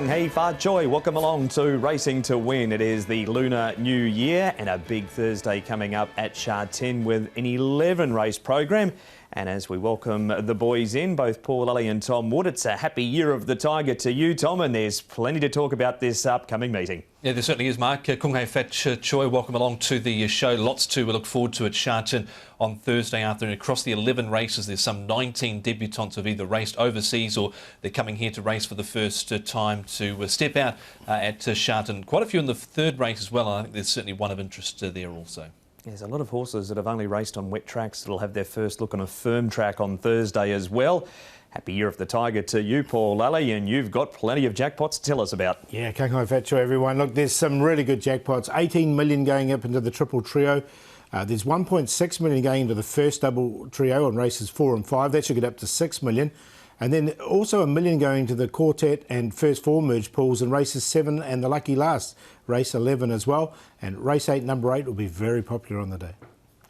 hei wha joy. Welcome along to Racing to Win. It is the Lunar New Year and a big Thursday coming up at Sha Tin with an 11 race program. And as we welcome the boys in, both Paul Lally and Tom Wood, it's a happy year of the Tiger to you, Tom, and there's plenty to talk about this upcoming meeting. Yeah, there certainly is, Mark. Kung hei wha joy. Welcome along to the show. Lots to look forward to at Sha Tin on Thursday afternoon. Across the 11 races, there's some 19 debutants who've either raced overseas or they're coming here to race for the first time to step out at Sha Tin. Quite a few in the third race as well. I think there's certainly one of interest there also. There's a lot of horses that have only raced on wet tracks that'll have their first look on a firm track on Thursday as well. Happy year of the Tiger to you, Paul Lally, and you've got plenty of jackpots to tell us about. Yeah, kung hei wha joy, everyone. Look, there's some really good jackpots. 18 million going up into the triple trio. There's 1.6 million going into the first double trio on races 4 and 5. That should get up to 6 million. And then also $1 million going to the quartet and first 4 merge pools in races 7 and the lucky last, race 11 as well. And race 8, number 8, will be very popular on the day.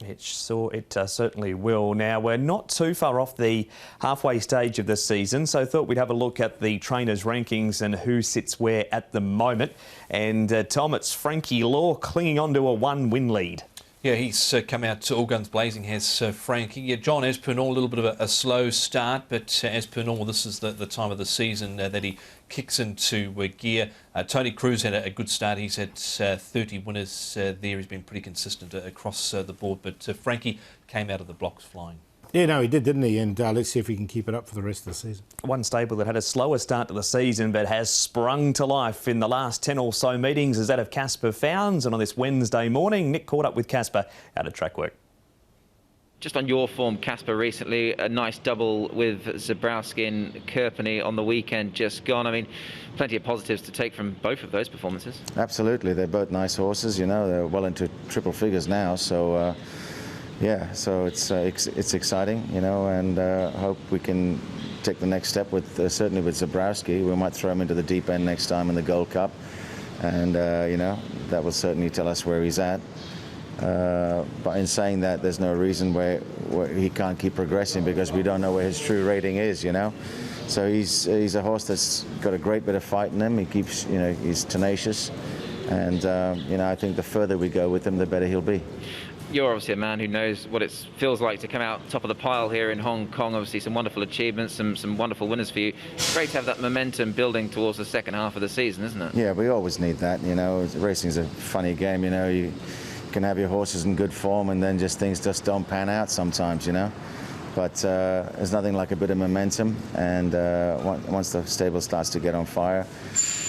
It certainly will. Now, we're not too far off the halfway stage of the season, so thought we'd have a look at the trainers' rankings and who sits where at the moment. And Tom, it's Frankie Law clinging on to a 1-win lead. Yeah, he's come out to all guns blazing, has Frankie. Yeah, John, as per normal, a little bit of a slow start, but as per normal, this is the time of the season that he kicks into gear. Tony Cruz had a good start. He's had 30 winners there. He's been pretty consistent across the board, but Frankie came out of the blocks flying. Yeah, no, he did, didn't he? And let's see if he can keep it up for the rest of the season. One stable that had a slower start to the season but has sprung to life in the last 10 or so meetings is that of Casper Fownes. And on this Wednesday morning, Nick caught up with Casper out of track work. Just on your form, Casper, recently, a nice double with Zabrowski and Kerpenny on the weekend just gone. I mean, plenty of positives to take from both of those performances. Absolutely. They're both nice horses, you know. They're well into triple figures now, so... yeah, so it's exciting, you know, and hope we can take the next step with certainly with Zabrowski. We might throw him into the deep end next time in the Gold Cup, and you know, that will certainly tell us where he's at. But in saying that, there's no reason where he can't keep progressing because we don't know where his true rating is, you know. So he's a horse that's got a great bit of fight in him. He keeps, you know, he's tenacious, and you know, I think the further we go with him, the better he'll be. You're obviously a man who knows what it feels like to come out top of the pile here in Hong Kong. Obviously some wonderful achievements, some wonderful winners for you. It's great to have that momentum building towards the second half of the season, isn't it? Yeah, we always need that, you know. Racing's a funny game, you know. You can have your horses in good form and then things just don't pan out sometimes, you know. But there's nothing like a bit of momentum, and once the stable starts to get on fire,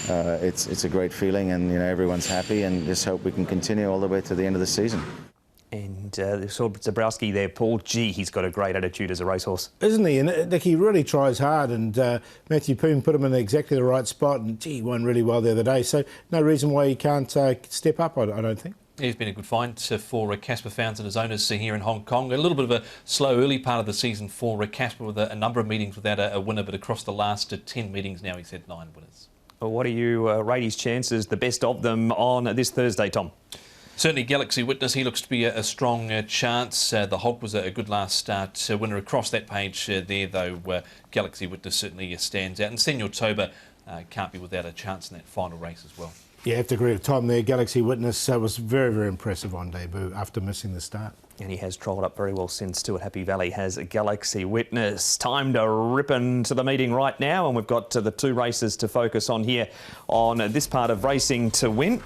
it's a great feeling, and you know, everyone's happy, and just hope we can continue all the way to the end of the season. And saw Zabrowski there, Paul. Gee, he's got a great attitude as a racehorse. Isn't he? And Nick, he really tries hard, and Matthew Poon put him in exactly the right spot, and gee, he won really well the other day. So no reason why he can't step up, I don't think. He's been a good find for Casper Fownes and his owners here in Hong Kong. A little bit of a slow early part of the season for Casper with a number of meetings without a winner, but across the last 10 meetings now he's had 9 winners. Well, what do you rate his chances, the best of them, on this Thursday, Tom? Certainly Galaxy Witness, he looks to be a strong chance. The Hulk was a good last start winner across that page there, though. Galaxy Witness certainly stands out. And Senor Toba can't be without a chance in that final race as well. Yeah, I have to agree with Tom there. Galaxy Witness was very, very impressive on debut after missing the start. And he has trolled up very well since too at Happy Valley, has a Galaxy Witness. Time to rip into the meeting right now, and we've got the 2 races to focus on here on this part of Racing to Win.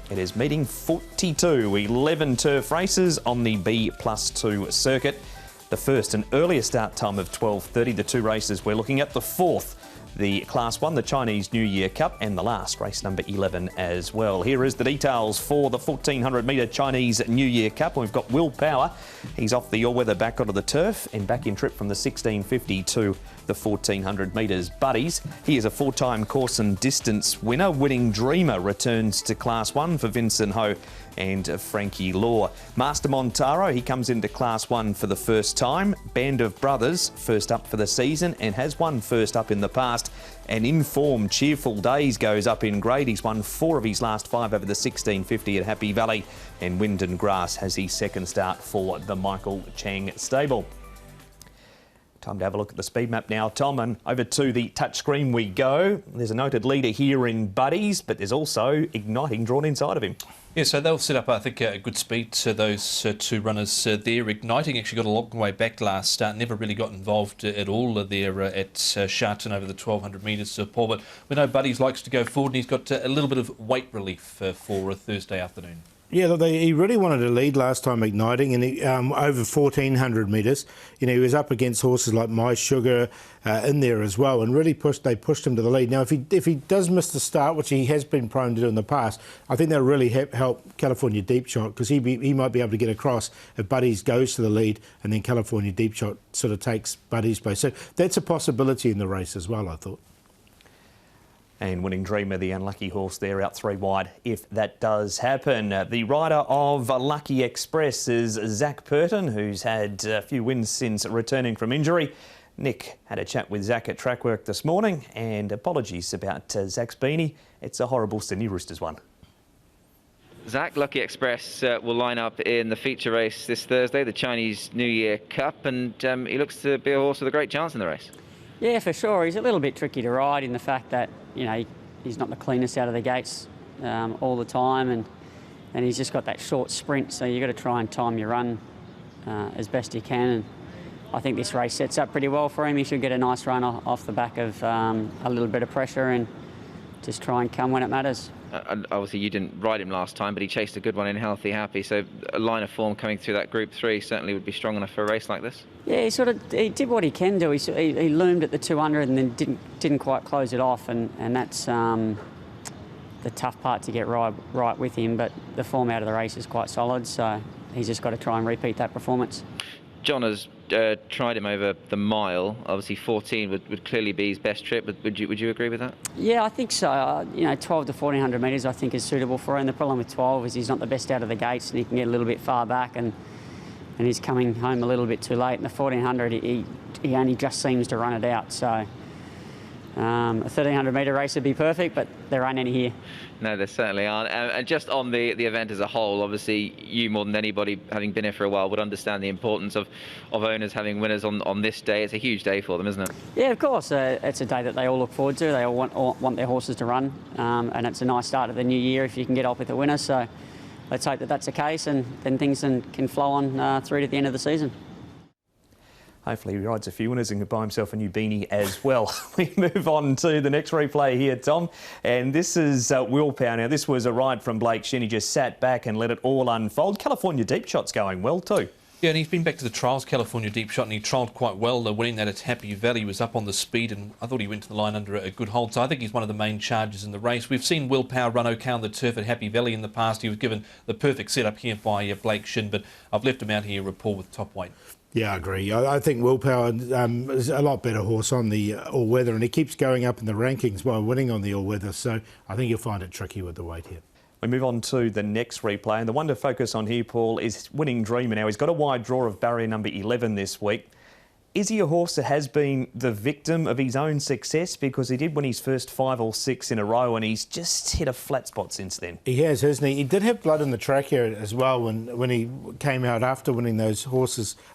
It is meeting 42, 11 turf races on the B+2 circuit. The first, an earlier start time of 12:30. The 2 races we're looking at, the fourth, the Class 1, the Chinese New Year Cup, and the last, race number 11 as well. Here is the details for the 1400-metre Chinese New Year Cup. We've got Will Power. He's off the all-weather back onto the turf and back in trip from the 1650 to the 1400 metres. Buddies, he is a 4-time course and distance winner. Winning Dreamer returns to Class 1 for Vincent Ho and Frankie Law. Master Montaro, he comes into Class 1 for the first time. Band of Brothers, first up for the season and has won first up in the past. And in form, Cheerful Days goes up in grade. He's won 4 of his last 5 over the 1650 at Happy Valley. And Wind and Grass has his second start for the Michael Chang stable. Time to have a look at the speed map now, Tom, and over to the touchscreen we go. There's a noted leader here in Buddies, but there's also Igniting drawn inside of him. Yeah, so they'll set up, I think, a good speed to those two runners there. Igniting actually got a long way back last start, never really got involved at all there at Sha Tin over the 1,200 metres, Paul. But we know Buddies likes to go forward, and he's got a little bit of weight relief for a Thursday afternoon. Yeah, look, he really wanted to lead last time Igniting, and he, over 1,400 metres. You know, he was up against horses like My Sugar in there as well, and really they pushed him to the lead. Now, if he does miss the start, which he has been prone to do in the past, I think that'll really help California Deep Shot, because he might be able to get across if Buddies goes to the lead, and then California Deep Shot sort of takes Buddies' place. So that's a possibility in the race as well, I thought. And Winning Dreamer, the unlucky horse there, out 3 wide if that does happen. The rider of Lucky Express is Zach Purton, who's had a few wins since returning from injury. Nick had a chat with Zach at track work this morning, and apologies about Zach's beanie. It's a horrible Sydney Roosters one. Zach, Lucky Express will line up in the feature race this Thursday, the Chinese New Year Cup, and he looks to be a horse with a great chance in the race. Yeah, for sure. He's a little bit tricky to ride in the fact that, you know, he's not the cleanest out of the gates all the time, and he's just got that short sprint, so you've got to try and time your run as best you can. And I think this race sets up pretty well for him. He should get a nice run off the back of a little bit of pressure and just try and come when it matters. Obviously, you didn't ride him last time, but he chased a good one in Healthy Happy, so a line of form coming through that Group 3 certainly would be strong enough for a race like this. Yeah, he did what he can do. He loomed at the 200 and then didn't quite close it off, and that's the tough part to get right with him. But the form out of the race is quite solid, so he's just got to try and repeat that performance. John has tried him over the mile. Obviously, 14 would clearly be his best trip. Would you agree with that? Yeah, I think so. You know, 12 to 1,400 metres I think is suitable for him. The problem with 12 is he's not the best out of the gates, and he can get a little bit far back, and he's coming home a little bit too late. In the 1,400, he only just seems to run it out. So a 1,300 metre race would be perfect, but there aren't any here. No, there certainly aren't. And just on the event as a whole, obviously, you more than anybody, having been here for a while, would understand the importance of owners having winners on this day. It's a huge day for them, isn't it? Yeah, of course. It's a day that they all look forward to. They all want their horses to run, and it's a nice start of the new year if you can get off with a winner. So let's hope that that's the case, and then things can flow on through to the end of the season. Hopefully he rides a few winners and can buy himself a new beanie as well. We move on to the next replay here, Tom. And this is Willpower. Now, this was a ride from Blake Shin. He just sat back and let it all unfold. California Deep Shot's going well too. Yeah, and he's been back to the trials, California Deep Shot, and he trialled quite well. Winning that at Happy Valley, was up on the speed, and I thought he went to the line under a good hold. So I think he's one of the main charges in the race. We've seen Willpower run okay on the turf at Happy Valley in the past. He was given the perfect setup here by Blake Shin, but I've left him out here, Paul, with top weight. Yeah, I agree. I think Willpower is a lot better horse on the all-weather, and he keeps going up in the rankings while winning on the all-weather, so I think you'll find it tricky with the weight here. We move on to the next replay, and the one to focus on here, Paul, is Winning Dreamer. Now, he's got a wide draw of barrier number 11 this week. Is he a horse that has been the victim of his own success? Because he did win his first 5 or 6 in a row, and he's just hit a flat spot since then. He has, hasn't he? He did have blood in the track here as well when he came out after winning those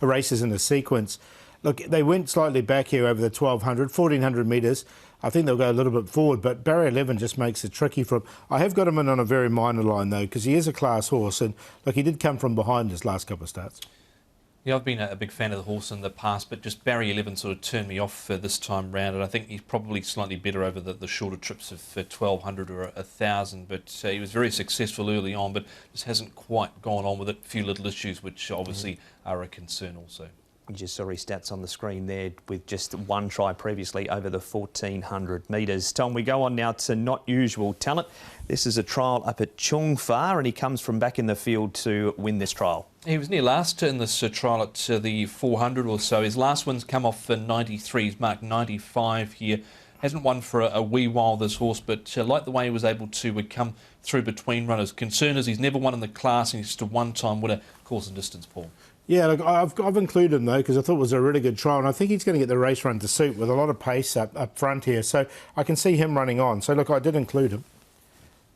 races in the sequence. Look, they went slightly back here over the 1,200, 1,400 metres. I think they'll go a little bit forward, but barrier 11 just makes it tricky for him. I have got him in on a very minor line, though, because he is a class horse, and look, he did come from behind his last couple of starts. Yeah, I've been a big fan of the horse in the past, but just barrier 11 sort of turned me off this time round, and I think he's probably slightly better over the shorter trips of 1,200 or 1,000, but he was very successful early on, but just hasn't quite gone on with it. A few little issues which obviously are a concern also. You just saw his stats on the screen there with just one try previously over the 1,400 metres. Tom, we go on now to Not Usual Talent. This is a trial up at Chung Fa, and he comes from back in the field to win this trial. He was near last in this trial at the 400 or so. His last one's come off for 93. He's marked 95 here. Hasn't won for a wee while, this horse, but like the way he was able to come through between runners. Concern is he's never won in the class, and he's just a one-time winner, course and distance, Paul. Yeah, look, I've included him, though, because I thought it was a really good trial, and I think he's going to get the race run to suit with a lot of pace up front here, so I can see him running on. So, look, I did include him.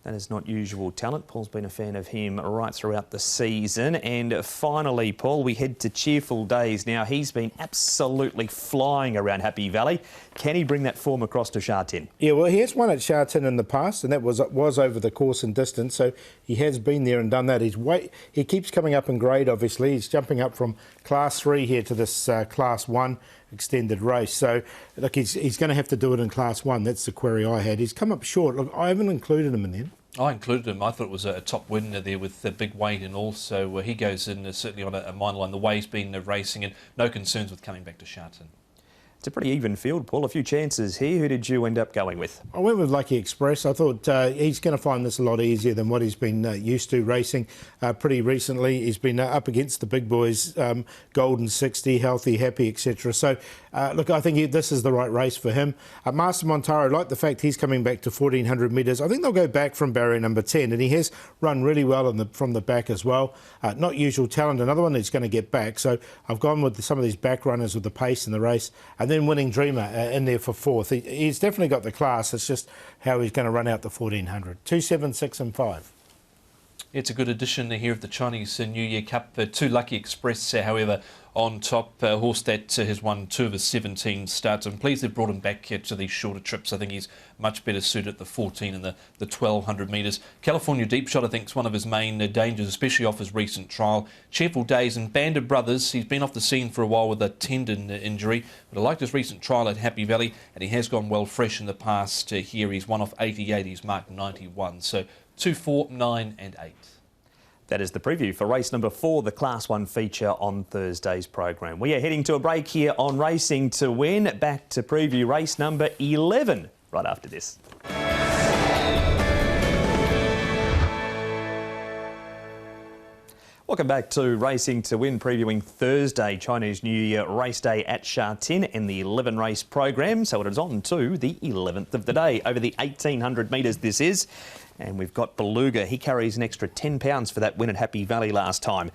That is not usual talent. Paul's been a fan of him right throughout the season. And finally, Paul, we head to cheerful days now. He's been absolutely flying around Happy Valley. Can he bring that form across to Sha Tin? Yeah, well, he has won at Sha Tin in the past, and that was over the course and distance, so he has been there and done that. He keeps coming up in grade, obviously. He's jumping up from Class 3 here to this Class 1 extended race. So, look, he's going to have to do it in Class 1. That's the query I had. He's come up short. Look, I haven't included him in there. I included him. I thought it was a top winner there with the big weight and all. So he goes in certainly on a minor line. The way he's been racing, and no concerns with coming back to Sha Tin. It's a pretty even field, Paul. A few chances here. Who did you end up going with? I went with Lucky Express. I thought he's going to find this a lot easier than what he's been used to racing pretty recently. He's been up against the big boys, Golden 60, Healthy, Happy, etc. So, look, I think this is the right race for him. Master Montaro, like the fact he's coming back to 1,400 metres. I think they'll go back from barrier number 10, and he has run really well from the back as well. Not usual talent, another one that's going to get back. So I've gone with some of these back runners with the pace in the race. And then Winning Dreamer in there for fourth. He's definitely got the class. It's just how he's going to run out the 1,400. 2, 7, 6 and 5. It's a good addition here of the Chinese New Year Cup. 2 Lucky Express, however, on top. Horse that has won 2 of his 17 starts. I'm pleased they've brought him back to these shorter trips. I think he's much better suited at the 14 and the 1,200 metres. California Deep Shot, I think, is one of his main dangers, especially off his recent trial. Cheerful Days and Banded Brothers. He's been off the scene for a while with a tendon injury, but I liked his recent trial at Happy Valley, and he has gone well fresh in the past here. He's won off 88, he's marked 91. So 2, 4, 9 and 8. That is the preview for race number 4, the Class 1 feature on Thursday's program. We are heading to a break here on Racing to Win. Back to preview race number 11 right after this. Welcome back to Racing to Win, previewing Thursday, Chinese New Year race day at Sha Tin and the 11 race program. So it is on to the 11th of the day, over the 1,800 metres this is. And we've got Beluga. He carries an extra £10 for that win at Happy Valley last time.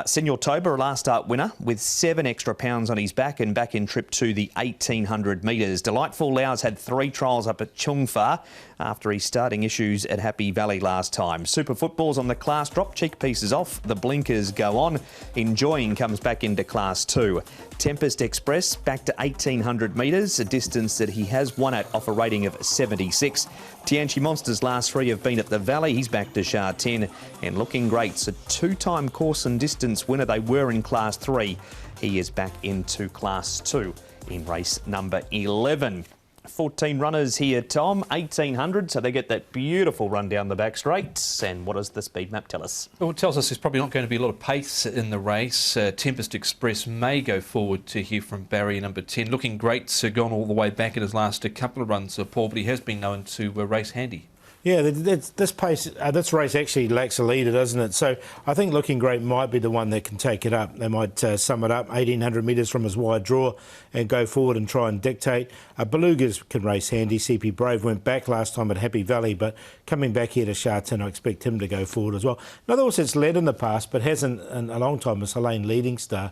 Senor Toba, a last start winner, with 7 extra pounds on his back and back in trip to the 1,800 metres. Delightful Lau's had 3 trials up at Chung Fa after his starting issues at Happy Valley last time. Super Football's on the class drop, cheek pieces off, the blinkers go on. Enjoying comes back into Class 2. Tempest Express back to 1,800 metres, a distance that he has won at off a rating of 76. Tianchi Monster's last 3 have been at the Valley. He's back to Sha Tin and looking great. It's a 2-time course and distance winner. They were in Class 3. He is back into Class 2 in race number 11. 14 runners here, Tom, 1,800, so they get that beautiful run down the back straight. And what does the speed map tell us? Well, it tells us there's probably not going to be a lot of pace in the race. Tempest Express may go forward to here from barrier number 10. Looking great, gone all the way back at his last couple of runs, Paul, but he has been known to race handy. Yeah, this race actually lacks a leader, doesn't it? So I think Looking Great might be the one that can take it up. They might sum it up 1,800 metres from his wide draw and go forward and try and dictate. Belugas can race handy. CP Brave went back last time at Happy Valley, but coming back here to Sha Tin, I expect him to go forward as well. Another horse that's led in the past but hasn't in a long time is Helene Leading Star.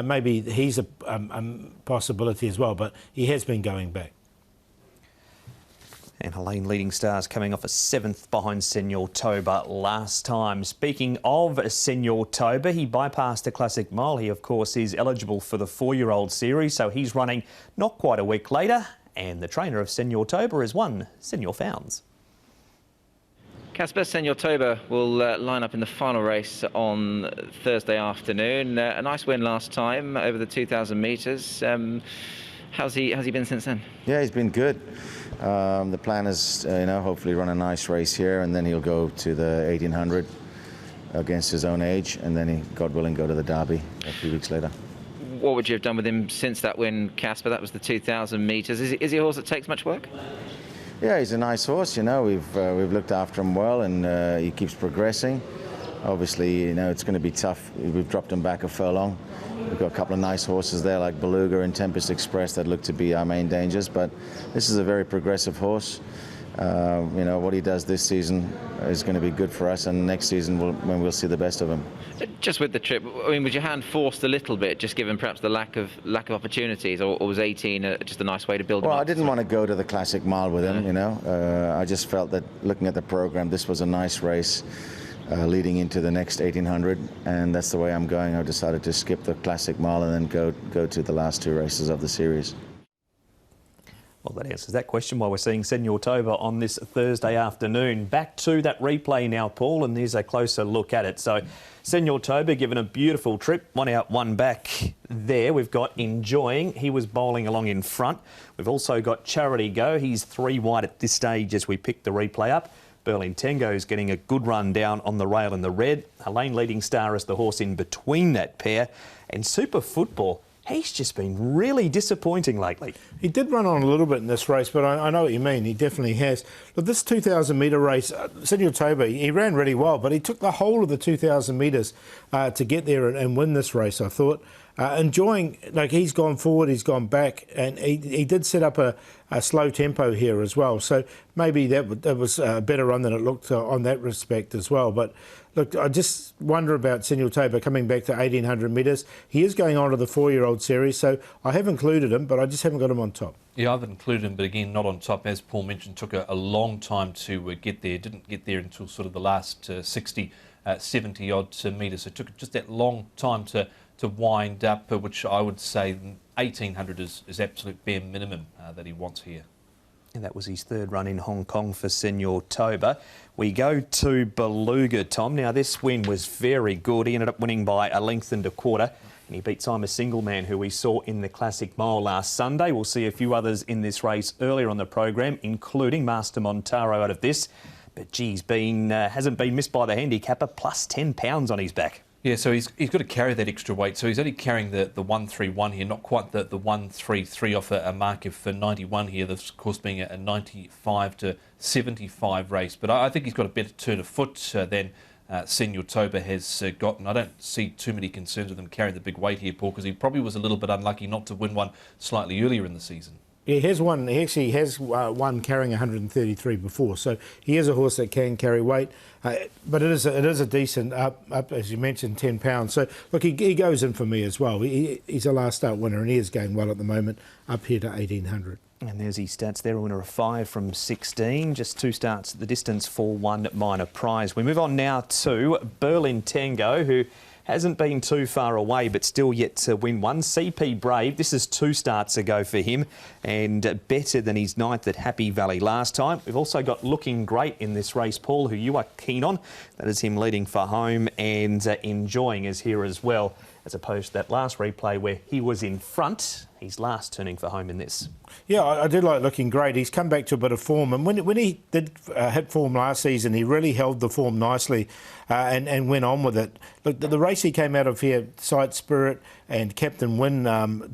Maybe he's a possibility as well, but he has been going back. And Helene Leading Stars coming off a 7th behind Senor Toba last time. Speaking of Senor Toba, he bypassed the Classic Mile. He, of course, is eligible for the 4-year-old series, so he's running not quite a week later. And the trainer of Senor Toba is one, Senor Fownes. Casper, Senor Toba will line up in the final race on Thursday afternoon. A nice win last time over the 2,000 metres. How's he been since then? Yeah, he's been good. The plan is, hopefully run a nice race here, and then he'll go to the 1,800 against his own age, and then he, God willing, go to the Derby a few weeks later. What would you have done with him since that win, Casper? That was the 2,000 metres. Is he a horse that takes much work? Yeah, he's a nice horse. We've looked after him well, and he keeps progressing. Obviously, it's going to be tough. We've dropped him back a furlong. We've got a couple of nice horses there like Beluga and Tempest Express that look to be our main dangers, but this is a very progressive horse. You know, what he does this season is going to be good for us, and next season when we'll see the best of him. Just with the trip, I mean, was your hand forced a little bit, just given perhaps the lack of opportunities, or was 18 just a nice way to build him up? Well, I didn't want to go to the Classic Mile with him, you know. I just felt that looking at the program, this was a nice race leading into the next 1800, and that's the way I'm going. I decided to skip the Classic Mile and then go to the last 2 races of the series. Well, that answers that question while we're seeing Senor Toba on this Thursday afternoon. Back to that replay now, Paul, and there's a closer look at it. So, Senor Toba given a beautiful trip, 1 out, 1 back there. We've got Enjoying. He was bowling along in front. We've also got Charity Go. He's 3 wide at this stage as we pick the replay up. Berlin Tango is getting a good run down on the rail in the red. Helene Leading Star is the horse in between that pair. And Super Football, he's just been really disappointing lately. He did run on a little bit in this race, but I know what you mean. He definitely has. Look, this 2,000 metre race, Senor Toba, he ran really well, but he took the whole of the 2,000 metres to get there and win this race, I thought. Enjoying, like, he's gone forward, he's gone back, and he did set up a slow tempo here as well. So maybe that was a better run than it looked on that respect as well. But look, I just wonder about Senor Toba coming back to 1,800 metres. He is going on to the 4-year-old series, so I have included him, but I just haven't got him on top. Yeah, I've included him, but again, not on top. As Paul mentioned, took a long time to get there. Didn't get there until sort of the last 60, 70-odd metres. So it took just that long time to wind up, which I would say 1,800 is absolute bare minimum that he wants here. And that was his 3rd run in Hong Kong for Senor Toba. We go to Beluga, Tom. Now, this win was very good. He ended up winning by 1 length and 1/4. And he beat Simon Singleman, who we saw in the Classic Mile last Sunday. We'll see a few others in this race earlier on the program, including Master Montaro out of this. But, geez, hasn't been missed by the handicapper, plus £10 on his back. Yeah, so he's got to carry that extra weight. So he's only carrying the 131 here, not quite the 133 off a marker for 91 here. This, of course, being a 95 to 75 race. But I think he's got a better turn of foot than Senor Toba has gotten. I don't see too many concerns with him carrying the big weight here, Paul, because he probably was a little bit unlucky not to win one slightly earlier in the season. He has won. He actually has won carrying 133 before, so he is a horse that can carry weight. But it is a decent up, as you mentioned, £10. So look, he goes in for me as well. He's a last start winner, and he is going well at the moment, up here to 1,800. And there's his stats there, a winner of 5 from 16, just 2 starts at the distance for 1 minor prize. We move on now to Berlin Tango, who hasn't been too far away, but still yet to win one. CP Brave, this is 2 starts ago for him, and better than his 9th at Happy Valley last time. We've also got Looking Great in this race, Paul, who you are keen on. That is him leading for home, and Enjoying is here as well, as opposed to that last replay where he was in front. He's last turning for home in this. Yeah, I did like Looking Great. He's come back to a bit of form, and when he did hit form last season, he really held the form nicely and went on with it. Look, the race he came out of here, Sight Spirit and Captain Win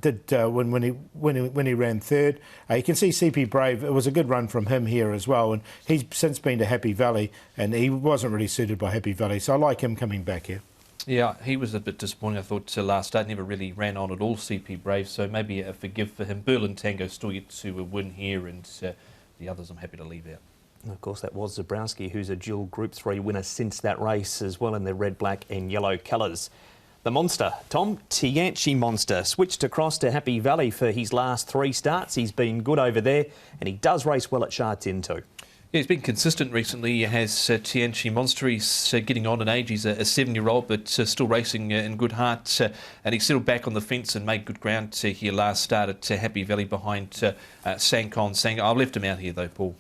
did when he ran 3rd. You can see CP Brave. It was a good run from him here as well, and he's since been to Happy Valley, and he wasn't really suited by Happy Valley, so I like him coming back here. Yeah, he was a bit disappointing, I thought, last start. Never really ran on at all, CP Brave, so maybe a forgive for him. Berlin Tango still yet to win here, and the others I'm happy to leave out. And of course, that was Zabrowski, who's a dual Group 3 winner since that race as well in the red, black and yellow colours. The Monster, Tom, Tianchi Monster, switched across to Happy Valley for his last 3 starts. He's been good over there, and he does race well at Sha Tin too. Yeah, he's been consistent recently. He has Tianchi Monster. He's getting on in age. He's a 7-year-old, but still racing in good heart. And he settled back on the fence and made good ground here last start at Happy Valley behind Sankon Sang. I've left him out here though, Paul.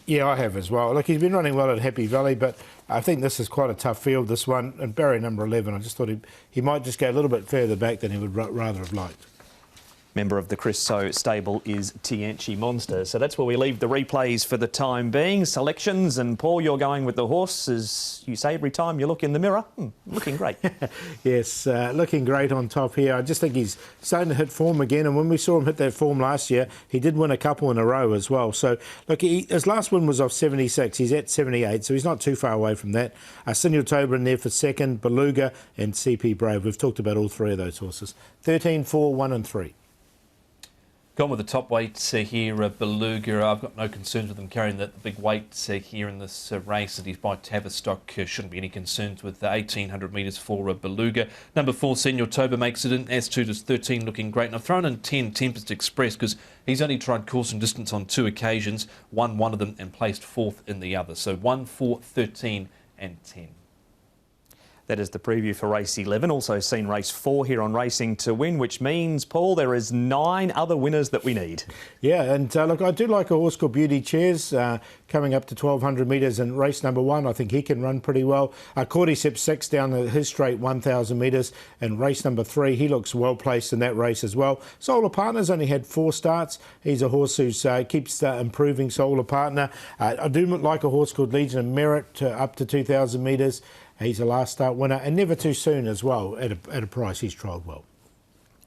Yeah, I have as well. Look, he's been running well at Happy Valley, but I think this is quite a tough field, this one. And barrier number 11, I just thought he might just go a little bit further back than he would rather have liked. Member of the Chris So stable is Tianchi Monster. So that's where we leave the replays for the time being. Selections, and Paul, you're going with the horse, as you say every time you look in the mirror. Looking great. Yes, looking great on top here. I just think he's starting to hit form again, and when we saw him hit that form last year, he did win a couple in a row as well. So, look, his last win was off 76. He's at 78, so he's not too far away from that. Senor Toba in there for 2nd, Beluga and CP Brave. We've talked about all 3 of those horses. 13, 4, 1 and 3. Gone with the top weights here, Beluga. I've got no concerns with him carrying the big weights here in this race. That he's by Tavistock. Shouldn't be any concerns with the 1800 metres for Beluga. Number 4, Senor Toba makes it in. As 2 does 13, looking great. And I've thrown in 10, Tempest Express, because he's only tried course and distance on 2 occasions, won one of them and placed 4th in the other. So 1, 4, 13 and 10. That is the preview for race 11. Also seen race 4 here on Racing to Win, which means, Paul, there is 9 other winners that we need. Yeah, and look, I do like a horse called Beauty Chairs coming up to 1200 metres in race number 1. I think he can run pretty well. Cordyceps 6 down his straight 1000 metres in race number 3. He looks well placed in that race as well. Solar Partner's only had 4 starts. He's a horse who keeps improving, Solar Partner. I do like a horse called Legion of Merit up to 2000 metres. He's a last start winner, and Never Too Soon as well at a price he's trialled well.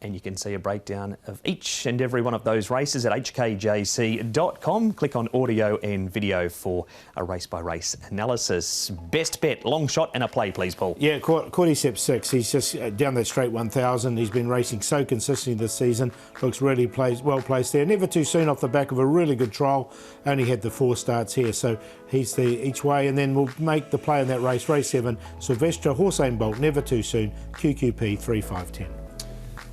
And you can see a breakdown of each and every one of those races at hkjc.com. Click on audio and video for a race-by-race analysis. Best bet, long shot and a play, please, Paul. Yeah, Cordyceps 6. He's just down that straight 1000. He's been racing so consistently this season. Looks really well placed there. Never Too Soon off the back of a really good trial. Only had the 4 starts here, so he's each way. And then we'll make the play in that race, race 7. Sylvester, Horseain Bolt, Never Too Soon, QQP 3510.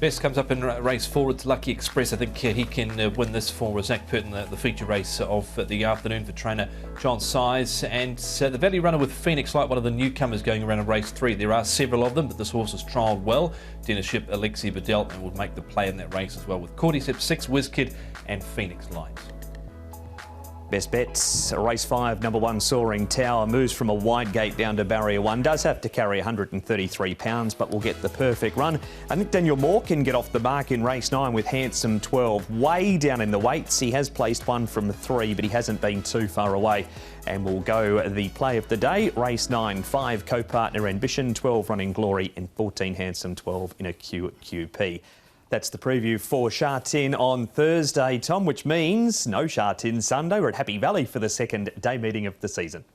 Best comes up in race 4. It's Lucky Express. I think he can win this for Zach Purton, the feature race of the afternoon for trainer John Size. And the Valley Runner with Phoenix Light, one of the newcomers going around in race 3. There are several of them, but this horse has trialled well. Dennis Ship, Alexi Bedell, and will make the play in that race as well with Cordyceps 6, Wizkid and Phoenix Light. Best bets, race 5, number 1, Soaring Tower, moves from a wide gate down to barrier 1. Does have to carry 133 pounds, but will get the perfect run. I think Daniel Moore can get off the mark in race 9 with Handsome 12. Way down in the weights. He has placed 1 from 3, but he hasn't been too far away. And we'll go the play of the day. Race 9, 5, Co-Partner Ambition, 12, Running Glory, and 14, Handsome 12 in a QQP. That's the preview for Sha Tin on Thursday, Tom, which means no Sha Tin Sunday. We're at Happy Valley for the second day meeting of the season.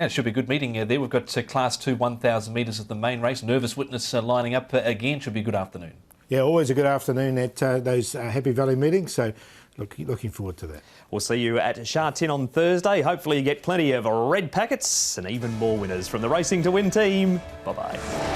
Yeah, it should be a good meeting there. We've got Class 2 1000 metres of the main race. Nervous Witness lining up again. Should be a good afternoon. Yeah, always a good afternoon at those Happy Valley meetings, so looking forward to that. We'll see you at Sha Tin on Thursday. Hopefully you get plenty of red packets and even more winners from the Racing to Win team. Bye-bye.